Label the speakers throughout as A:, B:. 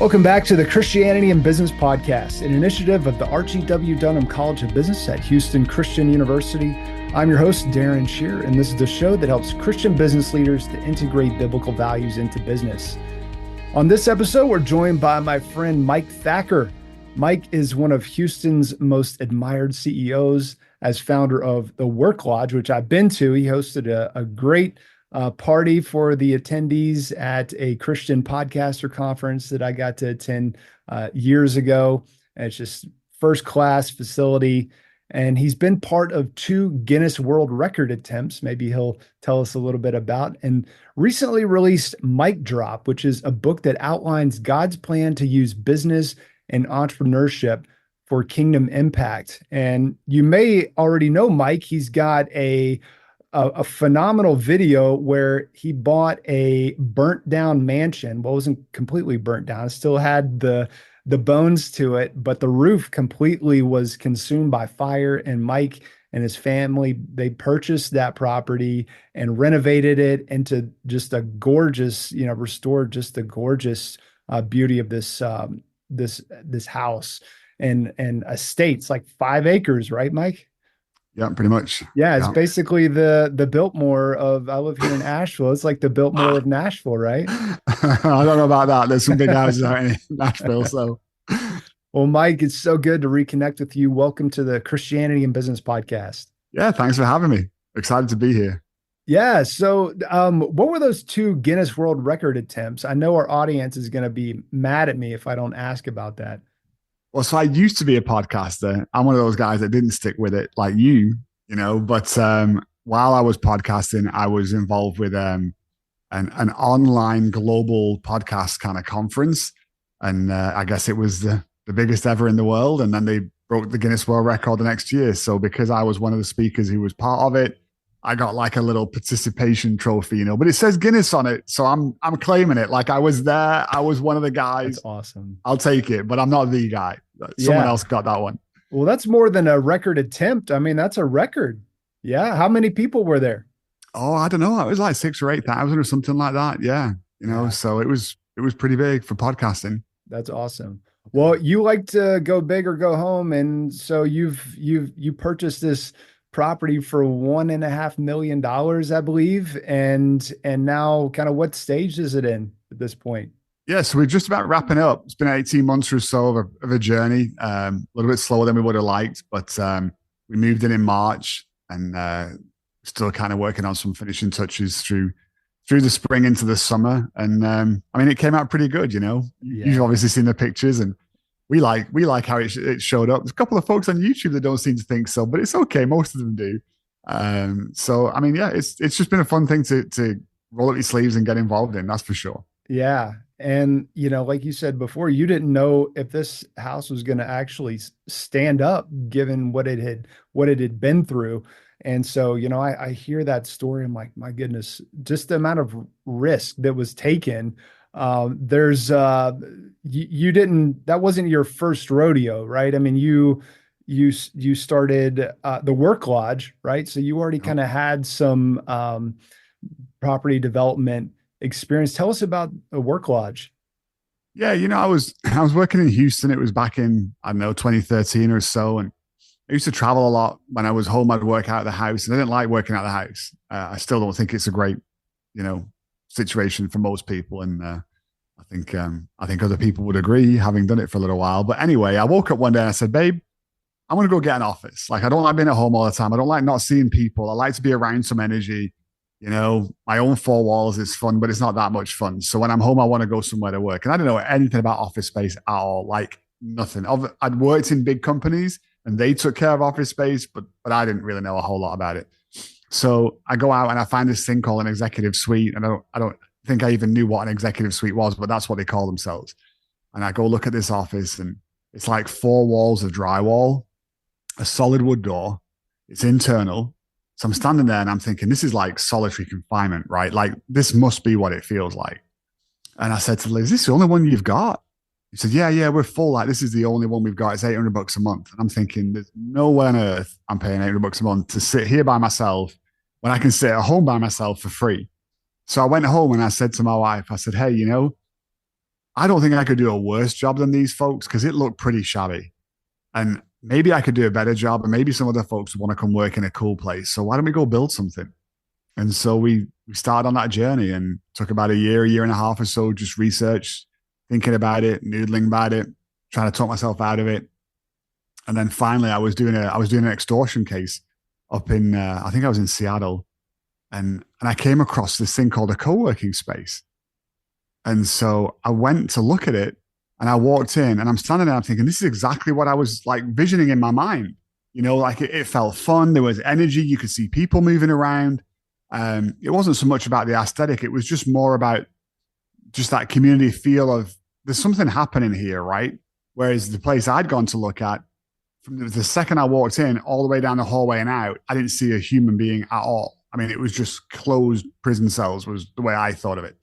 A: Welcome back to the Christianity and Business Podcast, an initiative of the Archie W. Dunham College of Business at Houston Christian University. I'm your host, Darren Shear, and this is the show that helps Christian business leaders to integrate biblical values into business. On this episode, we're joined by my friend Mike Thakur. Mike is one of Houston's most admired CEOs as founder of the Work Lodge, which I've been to. He hosted a great party for the attendees at a Christian podcaster conference that I got to attend years ago. And it's just first class facility. And he's been part of 2 Guinness World Record attempts. Maybe he'll tell us a little bit about, and recently released Mic Drop, which is a book that outlines God's plan to use business and entrepreneurship for kingdom impact. And you may already know Mike. He's got a phenomenal video where he bought a burnt down mansion. Well, it wasn't completely burnt down. It still had the bones to it, but the roof completely was consumed by fire. And Mike and his family, they purchased that property and renovated it into just a gorgeous, restored just the gorgeous beauty of this house and estates, like 5 acres, right, Mike?
B: Yeah, pretty much.
A: Yeah, it's basically the Biltmore of, I live here in Asheville. It's like the Biltmore of Nashville, right?
B: I don't know about that. There's some big houses out in Nashville. So,
A: well, Mike, it's so good to reconnect with you. Welcome to the Christianity and Business Podcast.
B: Yeah, thanks for having me. Excited to be here.
A: Yeah. So what were those 2 Guinness World Record attempts? I know our audience is going to be mad at me if I don't ask about that.
B: Well, so I used to be a podcaster. I'm one of those guys that didn't stick with it like but while I was podcasting, I was involved with an online global podcast kind of conference. And I guess it was the biggest ever in the world. And then they broke the Guinness World Record the next year. So because I was one of the speakers who was part of it, I got like a little participation trophy, but it says Guinness on it. So I'm claiming it. Like I was there. I was one of the guys.
A: That's awesome.
B: I'll take it, but I'm not the guy. Someone else got that one.
A: Well, that's more than a record attempt. I mean, that's a record. Yeah. How many people were there?
B: Oh, I don't know. It was like 6,000 or 8,000 or something like that. Yeah. So it was pretty big for podcasting.
A: That's awesome. Well, you like to go big or go home. And so you purchased this property for $1.5 million, I believe. And now kind of what stage is it in at this point?
B: Yeah, so we're just about wrapping up. It's been 18 months or so of a journey, a little bit slower than we would have liked, but we moved in March and still kind of working on some finishing touches through the spring into the summer. And it came out pretty good, Yeah. You've obviously seen the pictures, and we like how it showed up. There's a couple of folks on YouTube that don't seem to think so, but it's okay. Most of them do. It's just been a fun thing to roll up your sleeves and get involved in. That's for sure.
A: Yeah. And, like you said before, you didn't know if this house was going to actually stand up given what it had been through. And so, I hear that story. I'm like, my goodness, just the amount of risk that was taken. That wasn't your first rodeo, right? I mean, you started the Work Lodge, right? So you already kind of had some property development experience. Tell us about a Work Lodge.
B: Yeah, I was working in Houston. It was back in 2013 or so, and I used to travel a lot. When I was home, I'd work out of the house, and I didn't like working out of the house. I still don't think it's a great situation for most people, and I think other people would agree, having done it for a little while. But anyway, I woke up one day and I said, "Babe, I'm going to go get an office. Like I don't like being at home all the time. I don't like not seeing people. I like to be around some energy." My own 4 walls is fun, but it's not that much fun. So when I'm home, I want to go somewhere to work. And I don't know anything about office space at all, like nothing. I'd worked in big companies and they took care of office space, but I didn't really know a whole lot about it. So I go out and I find this thing called an executive suite. And I don't think I even knew what an executive suite was, but that's what they call themselves. And I go look at this office and it's like 4 walls of drywall, a solid wood door. It's internal. So I'm standing there and I'm thinking, this is like solitary confinement, right? Like this must be what it feels like. And I said to Liz, is this the only one you've got? He said, yeah, we're full. Like this is the only one we've got. It's $800 a month. And I'm thinking, there's no way on earth I'm paying $800 a month to sit here by myself when I can sit at home by myself for free. So I went home and I said to my wife, I said, hey, I don't think I could do a worse job than these folks because it looked pretty shabby. And maybe I could do a better job, and maybe some other folks want to come work in a cool place. So why don't we go build something? And so we started on that journey and took about a year and a half or so, just research, thinking about it, noodling about it, trying to talk myself out of it. And then finally, I was doing an extortion case up in I think I was in Seattle, and I came across this thing called a co-working space. And so I went to look at it, and I walked in, and I'm standing there, I'm thinking, this is exactly what I was like visioning in my mind. You know, like it felt fun. There was energy. You could see people moving around. It wasn't so much about the aesthetic. It was just more about just that community feel of there's something happening here, right? Whereas the place I'd gone to look at, from the second I walked in all the way down the hallway and out, I didn't see a human being at all. I mean, it was just closed prison cells was the way I thought of it.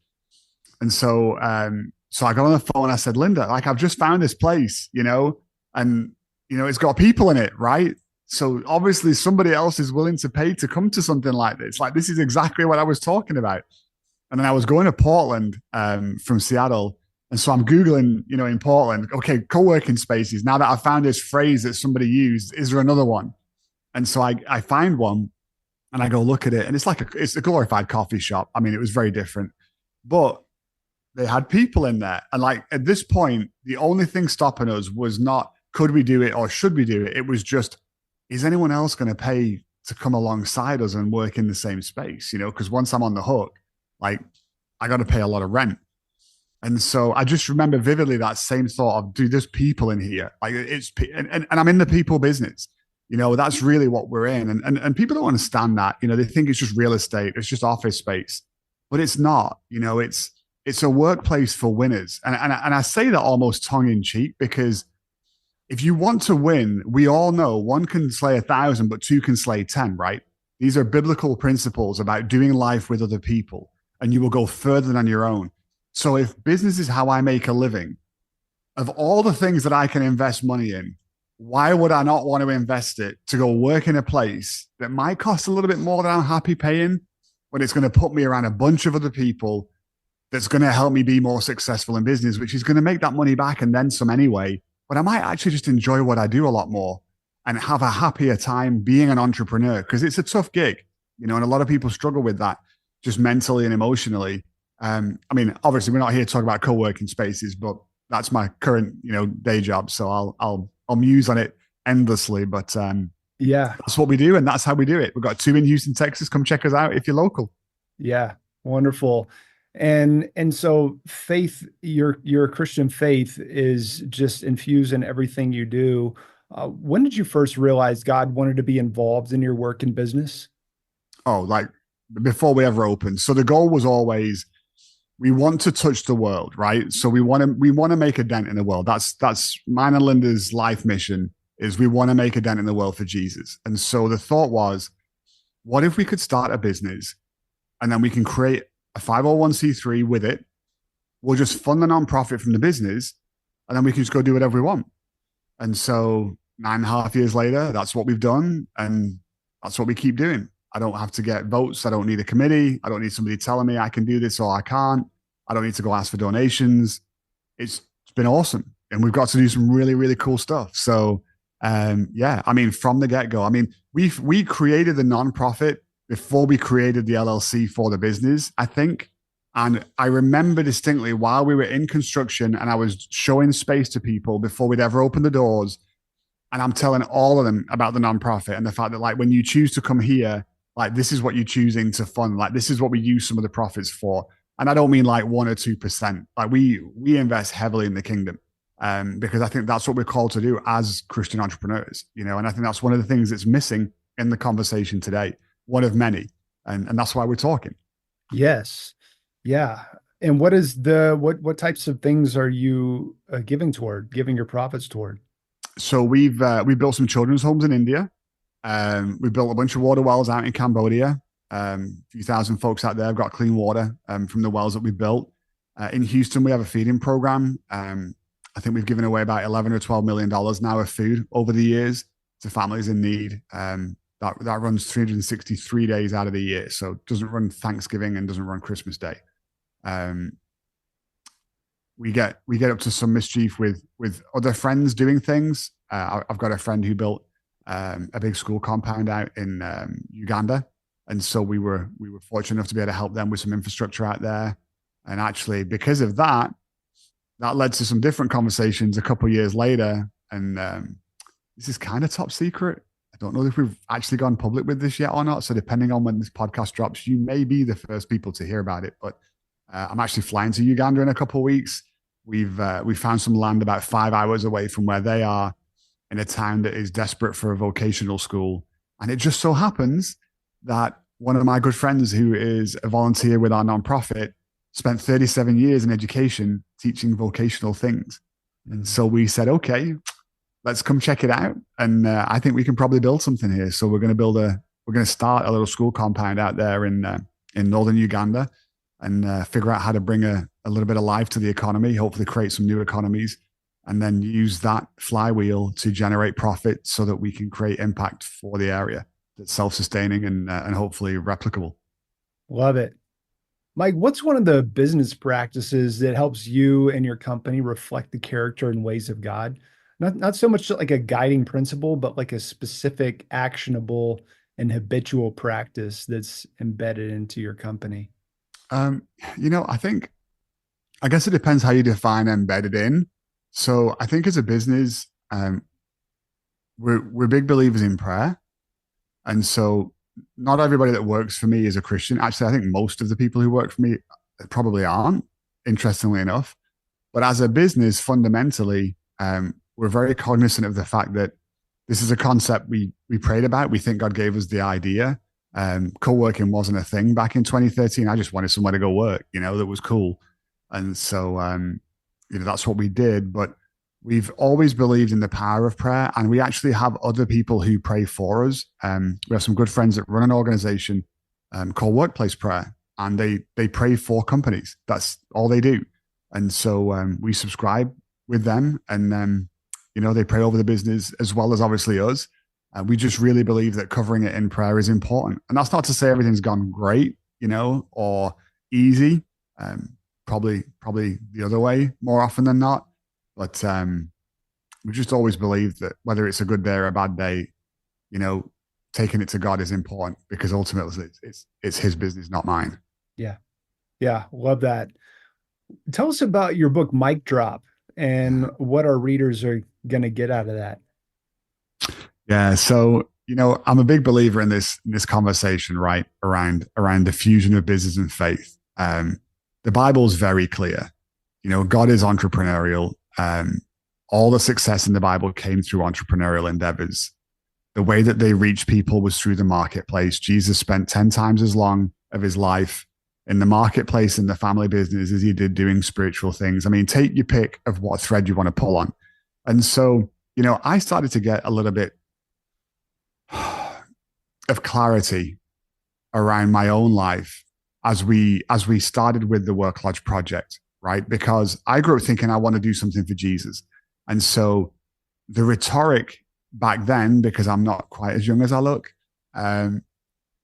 B: And so I got on the phone and I said, Linda, like I've just found this place, you know, and you know, it's got people in it, right? So obviously somebody else is willing to pay to come to something like this. Like this is exactly what I was talking about. And then I was going to Portland from Seattle. And so I'm Googling, you know, in Portland, okay, co-working spaces. Now that I found this phrase that somebody used, is there another one? And so I find one and I go look at it. And it's a glorified coffee shop. I mean, it was very different, but they had people in there. And like at this point, the only thing stopping us was not, could we do it or should we do it? It was just, is anyone else going to pay to come alongside us and work in the same space? You know, because once I'm on the hook, like I got to pay a lot of rent. And so I just remember vividly that same thought of, dude, there's people in here. Like and I'm in the people business. You know, that's really what we're in. And people don't understand that. You know, they think it's just real estate, it's just office space, but it's not. You know, it's a workplace for winners. And I say that almost tongue in cheek because if you want to win, we all know one can slay 1,000, but two can slay 10, right? These are biblical principles about doing life with other people, and you will go further than on your own. So if business is how I make a living, of all the things that I can invest money in, why would I not want to invest it to go work in a place that might cost a little bit more than I'm happy paying, but it's going to put me around a bunch of other people that's going to help me be more successful in business, which is going to make that money back and then some anyway. But I might actually just enjoy what I do a lot more and have a happier time being an entrepreneur because it's a tough gig, you know, and a lot of people struggle with that just mentally and emotionally. I mean, obviously we're not here to talk about co-working spaces, but that's my current, you know, day job. So I'll muse on it endlessly, but
A: yeah,
B: that's what we do. And that's how we do it. We've got 2 in Houston, Texas. Come check us out if you're local.
A: yeah, wonderful. And so faith, your Christian faith is just infused in everything you do. When did you first realize God wanted to be involved in your work and business?
B: Oh, like before we ever opened. So the goal was always we want to touch the world, right? So we want to make a dent in the world. That's mine and Linda's life mission is we want to make a dent in the world for Jesus. And so the thought was, what if we could start a business and then we can create a 501c3 with it? We'll just fund the nonprofit from the business and then we can just go do whatever we want. And so 9.5 years later, that's what we've done. And that's what we keep doing. I don't have to get votes. I don't need a committee. I don't need somebody telling me I can do this or I can't. I don't need to go ask for donations. It's been awesome. And we've got to do some really, really cool stuff. So yeah, I mean, from the get-go, I mean, we created the nonprofit before we created the LLC for the business, I think. And I remember distinctly while we were in construction and I was showing space to people before we'd ever opened the doors. And I'm telling all of them about the nonprofit and the fact that like when you choose to come here, like this is what you're choosing to fund. Like this is what we use some of the profits for. And I don't mean like 1 or 2%. Like we invest heavily in the kingdom because I think that's what we're called to do as Christian entrepreneurs, you know. And I think that's one of the things that's missing in the conversation today, one of many, and that's why we're talking.
A: Yes, yeah. And what types of things are you giving your profits toward?
B: So we built some children's homes in India. We built a bunch of water wells out in Cambodia. A few thousand folks out there have got clean water from the wells that we built. In Houston, we have a feeding program. I think we've given away about $11 or $12 million now of food over the years to families in need. That runs 363 days out of the year. So it doesn't run Thanksgiving and doesn't run Christmas Day. we get up to some mischief with other friends doing things. I've got a friend who built a big school compound out in Uganda, and so we were fortunate enough to be able to help them with some infrastructure out there. And actually, because of that, that led to some different conversations a couple of years later. And this is kind of top secret. I don't know if we've actually gone public with this yet or not. So depending on when this podcast drops, you may be the first people to hear about it. But I'm actually flying to Uganda in a couple of weeks. We found some land about 5 hours away from where they are, in a town that is desperate for a vocational school. And it just so happens that one of my good friends, who is a volunteer with our nonprofit, spent 37 years in education teaching vocational things. And so we said, okay, let's come check it out. And I think we can probably build something here. So we're going to start a little school compound out there in northern Uganda, and figure out how to bring a little bit of life to the economy, hopefully create some new economies, and then use that flywheel to generate profit so that we can create impact for the area that's self-sustaining and hopefully replicable.
A: Love it. Mike, what's one of the business practices that helps you and your company reflect the character and ways of God? Not so much like a guiding principle, but like a specific, actionable, and habitual practice that's embedded into your company.
B: I guess it depends how you define embedded in. So I think as a business, we're big believers in prayer. And so not everybody that works for me is a Christian. Actually, I think most of the people who work for me probably aren't, interestingly enough. But as a business, fundamentally, we're very cognizant of the fact that this is a concept we prayed about. We think God gave us the idea. Co-working wasn't a thing back in 2013. I just wanted somewhere to go work, that was cool. And so, that's what we did. But we've always believed in the power of prayer, and we actually have other people who pray for us. We have some good friends that run an organization called Workplace Prayer, and they pray for companies. That's all they do. And so we subscribe with them, and they pray over the business as well as obviously us. We just really believe that covering it in prayer is important. And that's not to say everything's gone great, or easy. Probably the other way more often than not. But we just always believed that whether it's a good day or a bad day, taking it to God is important, because ultimately it's his business, not mine.
A: Yeah. Yeah. Love that. Tell us about your book, Mic Drop, and what our readers are going to get out of that.
B: Yeah. So, I'm a big believer in this conversation, right? Around the fusion of business and faith. The Bible's very clear. God is entrepreneurial. All the success in the Bible came through entrepreneurial endeavors. The way that they reached people was through the marketplace. Jesus spent 10 times as long of his life in the marketplace and the family business as he did doing spiritual things. I mean, take your pick of what thread you want to pull on. And so, I started to get a little bit of clarity around my own life as we started with the Work Lodge project, right? Because I grew up thinking I want to do something for Jesus. And so the rhetoric back then, because I'm not quite as young as I look,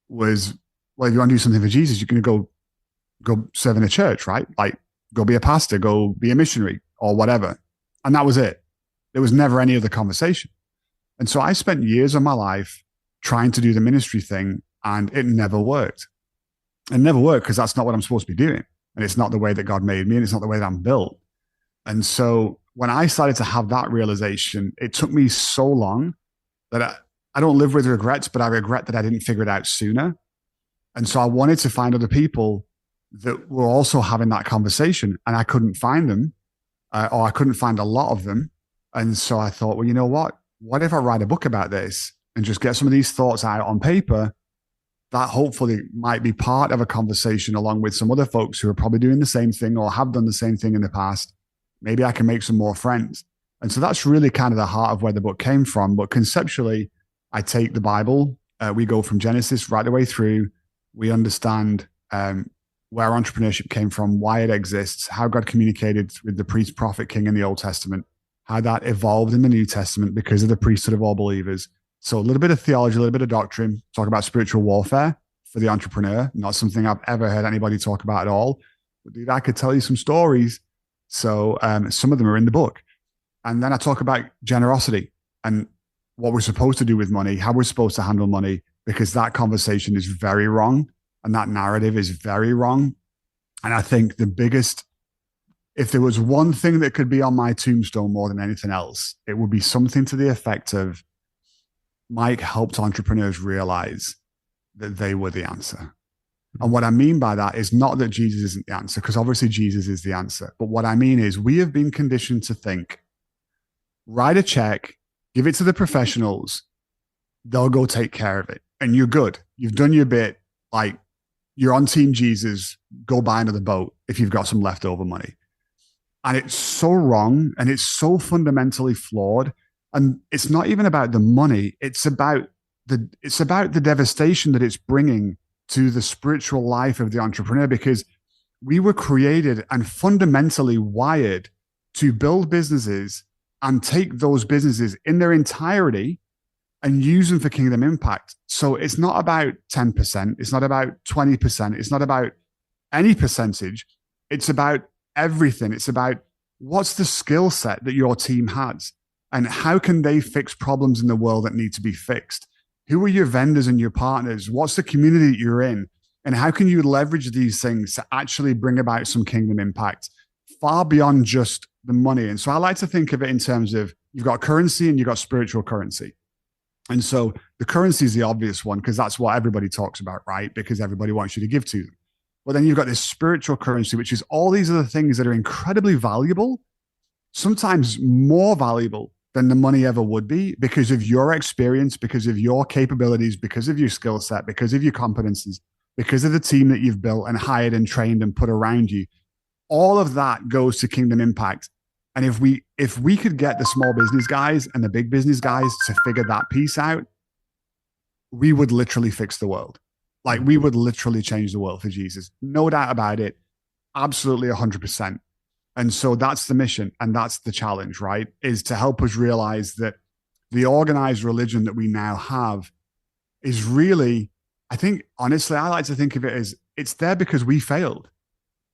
B: was, well, if you want to do something for Jesus, you're going to go serve in a church, right? Like, go be a pastor, go be a missionary or whatever. And that was it. There was never any other conversation. And so I spent years of my life trying to do the ministry thing, and it never worked. It never worked because that's not what I'm supposed to be doing. And it's not the way that God made me, and it's not the way that I'm built. And so when I started to have that realization, it took me so long that I don't live with regrets, but I regret that I didn't figure it out sooner. And so I wanted to find other people that were also having that conversation, and I couldn't find them, or I couldn't find a lot of them. And so I thought, well, you know what? What if I write a book about this and just get some of these thoughts out on paper that hopefully might be part of a conversation along with some other folks who are probably doing the same thing or have done the same thing in the past. Maybe I can make some more friends. And so that's really kind of the heart of where the book came from. But conceptually, I take the Bible. We go from Genesis right the way through. We understand where entrepreneurship came from, why it exists, how God communicated with the priest, prophet, king in the Old Testament, how that evolved in the New Testament because of the priesthood of all believers. So a little bit of theology, a little bit of doctrine, talk about spiritual warfare for the entrepreneur. Not something I've ever heard anybody talk about at all. But dude, I could tell you some stories So some of them are in the book. And then I talk about generosity and what we're supposed to do with money, how we're supposed to handle money, because that conversation is very wrong and that narrative is very wrong. And I think the biggest, if there was one thing that could be on my tombstone more than anything else, it would be something to the effect of Mike helped entrepreneurs realize that they were the answer. And what I mean by that is not that Jesus isn't the answer, because obviously Jesus is the answer. But what I mean is we have been conditioned to think, write a check, give it to the professionals, they'll go take care of it. And you're good. You've done your bit. Like, you're on Team Jesus, go buy another boat if you've got some leftover money. And it's so wrong and it's so fundamentally flawed. And it's not even about the money. It's about the devastation that it's bringing to the spiritual life of the entrepreneur, because we were created and fundamentally wired to build businesses and take those businesses in their entirety and use them for kingdom impact. So it's not about 10%. It's not about 20%. It's not about any percentage. It's about everything. It's about what's the skill set that your team has and how can they fix problems in the world that need to be fixed? Who are your vendors and your partners? What's the community that you're in? And how can you leverage these things to actually bring about some kingdom impact far beyond just the money? And so I like to think of it in terms of you've got currency and you've got spiritual currency. And so the currency is the obvious one because that's what everybody talks about, right? Because everybody wants you to give to them. But then you've got this spiritual currency, which is all these other things that are incredibly valuable, sometimes more valuable than the money ever would be because of your experience, because of your capabilities, because of your skill set, because of your competencies, because of the team that you've built and hired and trained and put around you. All of that goes to kingdom impact. And if we could get the small business guys and the big business guys to figure that piece out, we would literally fix the world. Like, we would literally change the world for Jesus. No doubt about it. Absolutely 100%. And so that's the mission and that's the challenge, right? Is to help us realize that the organized religion that we now have is really, I think, honestly, I like to think of it as it's there because we failed.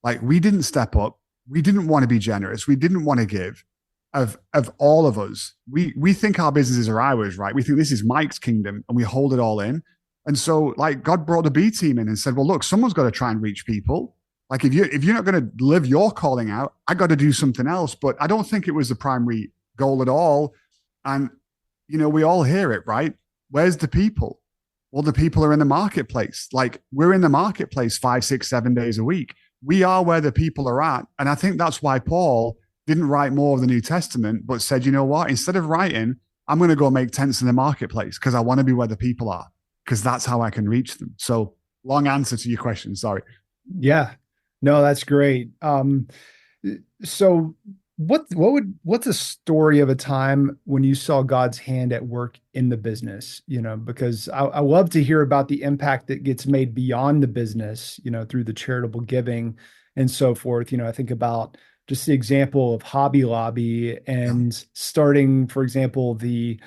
B: Like, we didn't step up. We didn't want to be generous. We didn't want to give. Of all of us, we think our businesses are ours, right? We think this is Mike's kingdom and we hold it all in. And so, like, God brought the B team in and said, well, look, someone's got to try and reach people. Like, if you're not going to live your calling out, I got to do something else. But I don't think it was the primary goal at all. And, we all hear it, right? Where's the people? Well, the people are in the marketplace. Like, we're in the marketplace 5, 6, 7 days a week. We are where the people are at. And I think that's why Paul didn't write more of the New Testament, but said, you know what? Instead of writing, I'm going to go make tents in the marketplace because I want to be where the people are, because that's how I can reach them. So, long answer to your question. Sorry.
A: Yeah. No, that's great. So what's a story of a time when you saw God's hand at work in the business? Because I love to hear about the impact that gets made beyond the business, through the charitable giving and so forth. I think about just the example of Hobby Lobby and starting, for example, the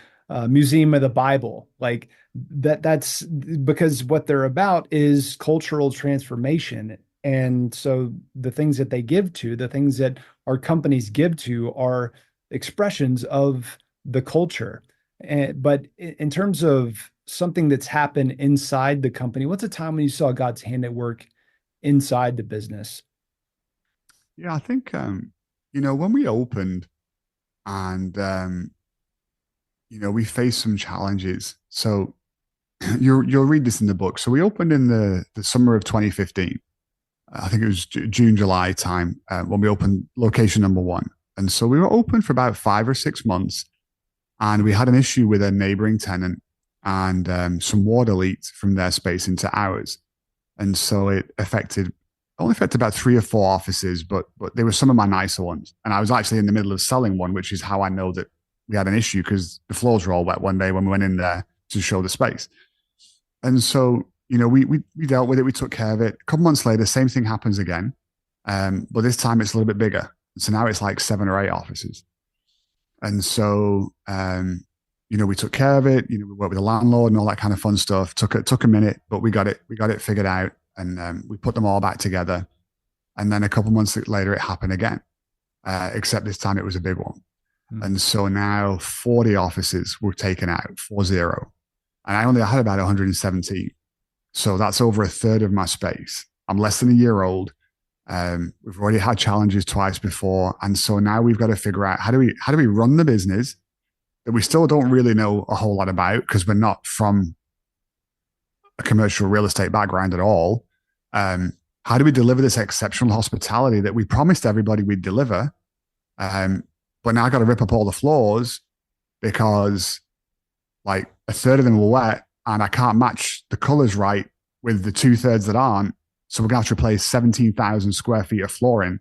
A: Museum of the Bible. Like that's because what they're about is cultural transformation. And so the things that they give to, the things that our companies give to are expressions of the culture. But in terms of something that's happened inside the company, what's a time when you saw God's hand at work inside the business?
B: Yeah, I think, when we opened and, we faced some challenges. So you'll read this in the book. So we opened in the summer of 2015. I think it was June, July time when we opened location number 1. And so we were open for about 5 or 6 months. And we had an issue with a neighboring tenant and some water leaked from their space into ours. And so it only affected about 3 or 4 offices, but they were some of my nicer ones. And I was actually in the middle of selling one, which is how I know that we had an issue, because the floors were all wet one day when we went in there to show the space. And so, we dealt with it. We took care of it. A couple months later, same thing happens again. But this time it's a little bit bigger. So now it's like 7 or 8 offices. And so, we took care of it. We worked with the landlord and all that kind of fun stuff. Took a minute, but we got it figured out. And we put them all back together. And then a couple months later, it happened again. except this time it was a big one.
A: Mm.
B: And so now 40 offices were taken out, 40. And I only had about 117. So that's over a third of my space. I'm less than a year old. We've already had challenges twice before. And so now we've got to figure out how do we run the business that we still don't really know a whole lot about because we're not from a commercial real estate background at all. How do we deliver this exceptional hospitality that we promised everybody we'd deliver? But now I got to rip up all the floors because like a third of them were wet and I can't match the colors right with the 2/3 that aren't. So we're going to have to replace 17,000 square feet of flooring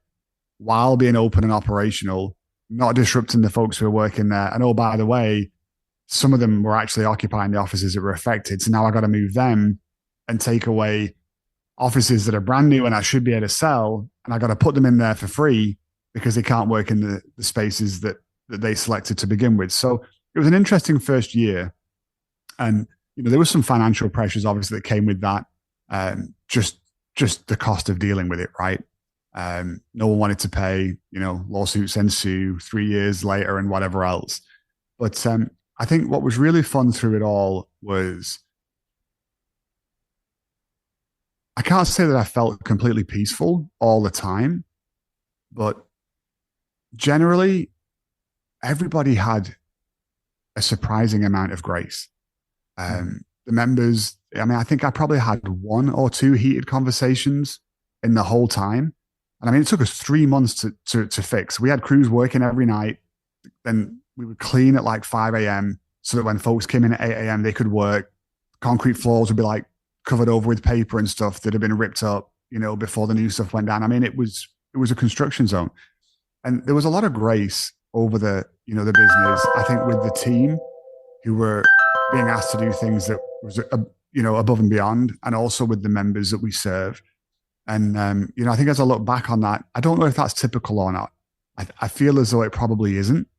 B: while being open and operational, not disrupting the folks who are working there. And oh, by the way, some of them were actually occupying the offices that were affected. So now I got to move them and take away offices that are brand new and I should be able to sell. And I got to put them in there for free because they can't work in the spaces that they selected to begin with. So it was an interesting first year. And, there was some financial pressures, obviously, that came with that. Just the cost of dealing with it, right? No one wanted to pay, lawsuits ensue 3 years later and whatever else. But I think what was really fun through it all was I can't say that I felt completely peaceful all the time, but generally everybody had a surprising amount of grace. The members, I think I probably had 1 or 2 heated conversations in the whole time. And it took us 3 months to fix. We had crews working every night. Then we would clean at like 5 a.m. so that when folks came in at 8 a.m., they could work. Concrete floors would be like covered over with paper and stuff that had been ripped up, before the new stuff went down. It was a construction zone. And there was a lot of grace over the business, I think, with the team who were being asked to do things that was, above and beyond, and also with the members that we serve. And, I think as I look back on that, I don't know if that's typical or not. I feel as though it probably isn't.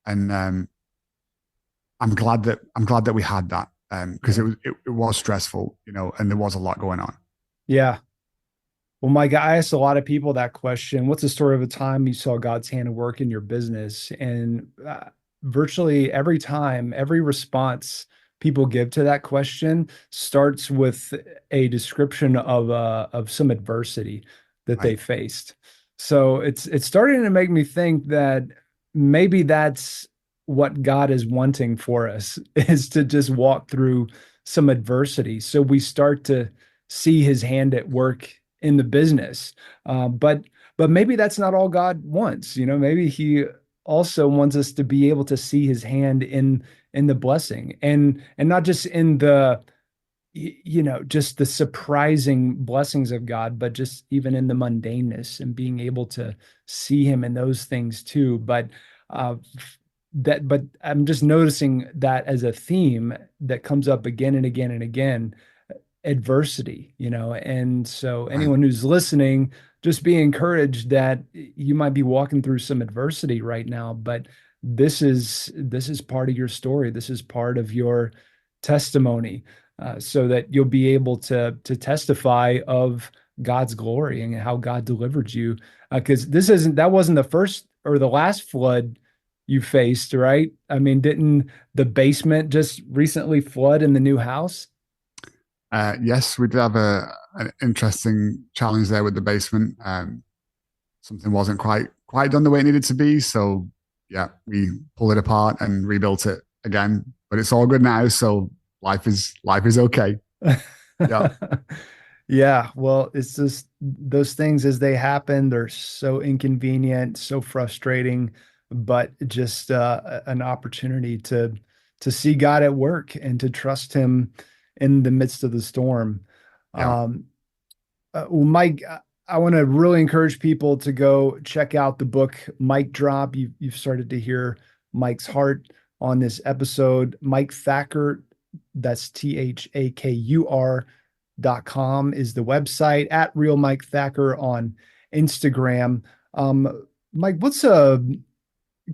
B: And I'm glad that we had that because it was stressful, and there was a lot going on.
A: Yeah. Well, Mike, I asked a lot of people that question. What's the story of a time you saw God's hand at work in your business? And virtually every time, every response people give to that question starts with a description of some adversity that they faced. So it's starting to make me think that maybe that's what God is wanting for us is to just walk through some adversity. So we start to see his hand at work in the business. But maybe that's not all God wants. Maybe he also wants us to be able to see his hand in the blessing and not just in the just the surprising blessings of God, but just even in the mundaneness and being able to see him in those things too. But I'm just noticing that as a theme that comes up again and again and again, adversity, and so anyone who's listening, just be encouraged that you might be walking through some adversity right now, but this is part of your story. This is part of your testimony, so that you'll be able to testify of God's glory and how God delivered you. Because that wasn't the first or the last flood you faced, right? Didn't the basement just recently flood in the new house?
B: Yes, we did have an interesting challenge there with the basement. Something wasn't quite done the way it needed to be. So yeah, we pulled it apart and rebuilt it again. But it's all good now. So life is okay. Yeah.
A: Yeah. Well, it's just those things as they happen, they're so inconvenient, so frustrating, but just an opportunity to see God at work and to trust him in the midst of the storm.
B: Yeah.
A: Well, Mike, I want to really encourage people to go check out the book Mike Drop. You've started to hear Mike's heart on this episode. Mike Thakur, that's THAKUR.com is the website, at Real Mike Thakur on Instagram. Mike,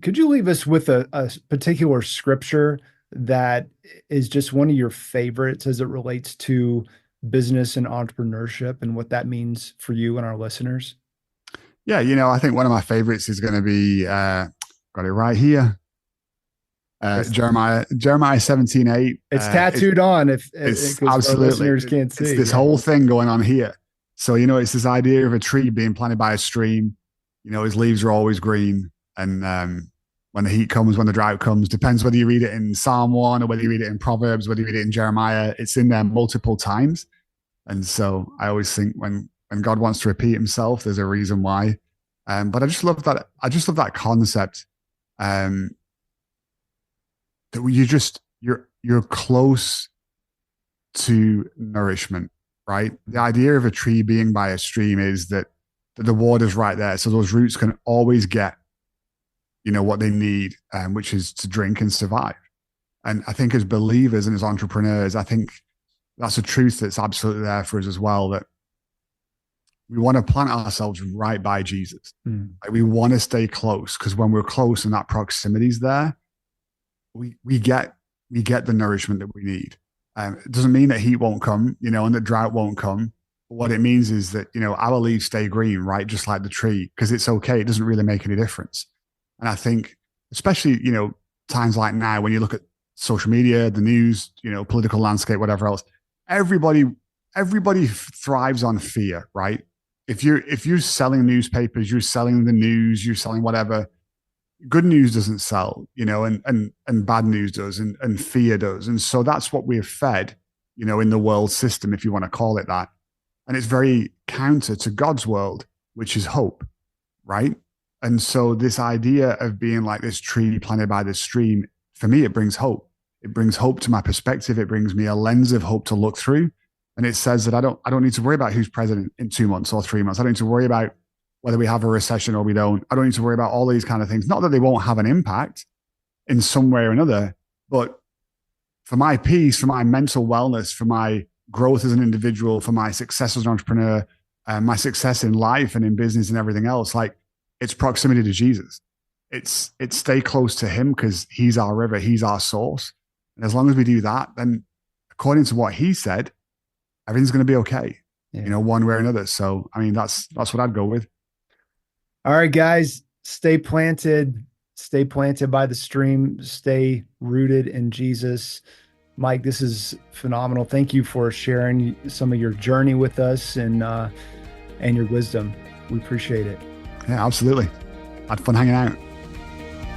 A: could you leave us with a particular scripture that is just one of your favorites as it relates to business and entrepreneurship and what that means for you and our listeners?
B: Yeah, I think one of my favorites is going to be, got it right here. Jeremiah 17:8.
A: It's tattooed on
B: It's
A: because our
B: absolutely,
A: listeners can't see.
B: it's this whole thing going on here. So, it's this idea of a tree being planted by a stream. His leaves are always green. And when the heat comes, when the drought comes, depends whether you read it in Psalm 1 or whether you read it in Proverbs, whether you read it in Jeremiah, it's in there multiple times. And so I always think when God wants to repeat himself, there's a reason why. But I just love that. I just love that concept. That you're close to nourishment, right? The idea of a tree being by a stream is that the water's right there, so those roots can always get, what they need, which is to drink and survive. And I think as believers and as entrepreneurs, I think that's a truth that's absolutely there for us as well. That we want to plant ourselves right by Jesus. Like we want to stay close, because when we're close and that proximity is there, we get the nourishment that we need. It doesn't mean that heat won't come, and that drought won't come. But what it means is that, our leaves stay green, right? Just like the tree, because it's okay. It doesn't really make any difference. And I think, especially, times like now, when you look at social media, the news, political landscape, whatever else, everybody thrives on fear, right? If you're selling newspapers, you're selling the news, you're selling whatever, good news doesn't sell, and bad news does, and fear does. And so that's what we're fed, in the world system, if you want to call it that. And it's very counter to God's world, which is hope, right? And so this idea of being like this tree planted by this stream, for me, it brings hope. It brings hope to my perspective. It brings me a lens of hope to look through. And it says that I don't need to worry about who's president in 2 months or 3 months. I don't need to worry about whether we have a recession or we don't. I don't need to worry about all these kind of things. Not that they won't have an impact in some way or another, but for my peace, for my mental wellness, for my growth as an individual, for my success as an entrepreneur, my success in life and in business and everything else, like it's proximity to Jesus. It's stay close to him, because he's our river, he's our source. And as long as we do that, then according to what he said, everything's going to be okay, one way or another. So, I mean, that's what I'd go with.
A: All right, guys, stay planted by the stream, stay rooted in Jesus. Mike, this is phenomenal. Thank you for sharing some of your journey with us and your wisdom. We appreciate it.
B: Yeah, absolutely. Had fun hanging out.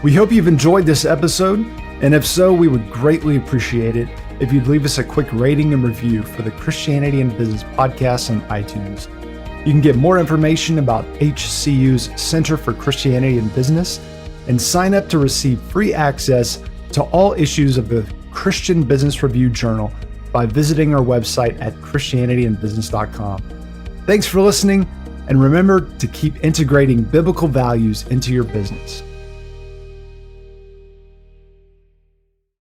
A: We hope you've enjoyed this episode, and if so, we would greatly appreciate it if you'd leave us a quick rating and review for the Christianity and Business podcast on iTunes. You can get more information about HCU's Center for Christianity and Business and sign up to receive free access to all issues of the Christian Business Review Journal by visiting our website at christianityandbusiness.com. Thanks for listening, and remember to keep integrating biblical values into your business.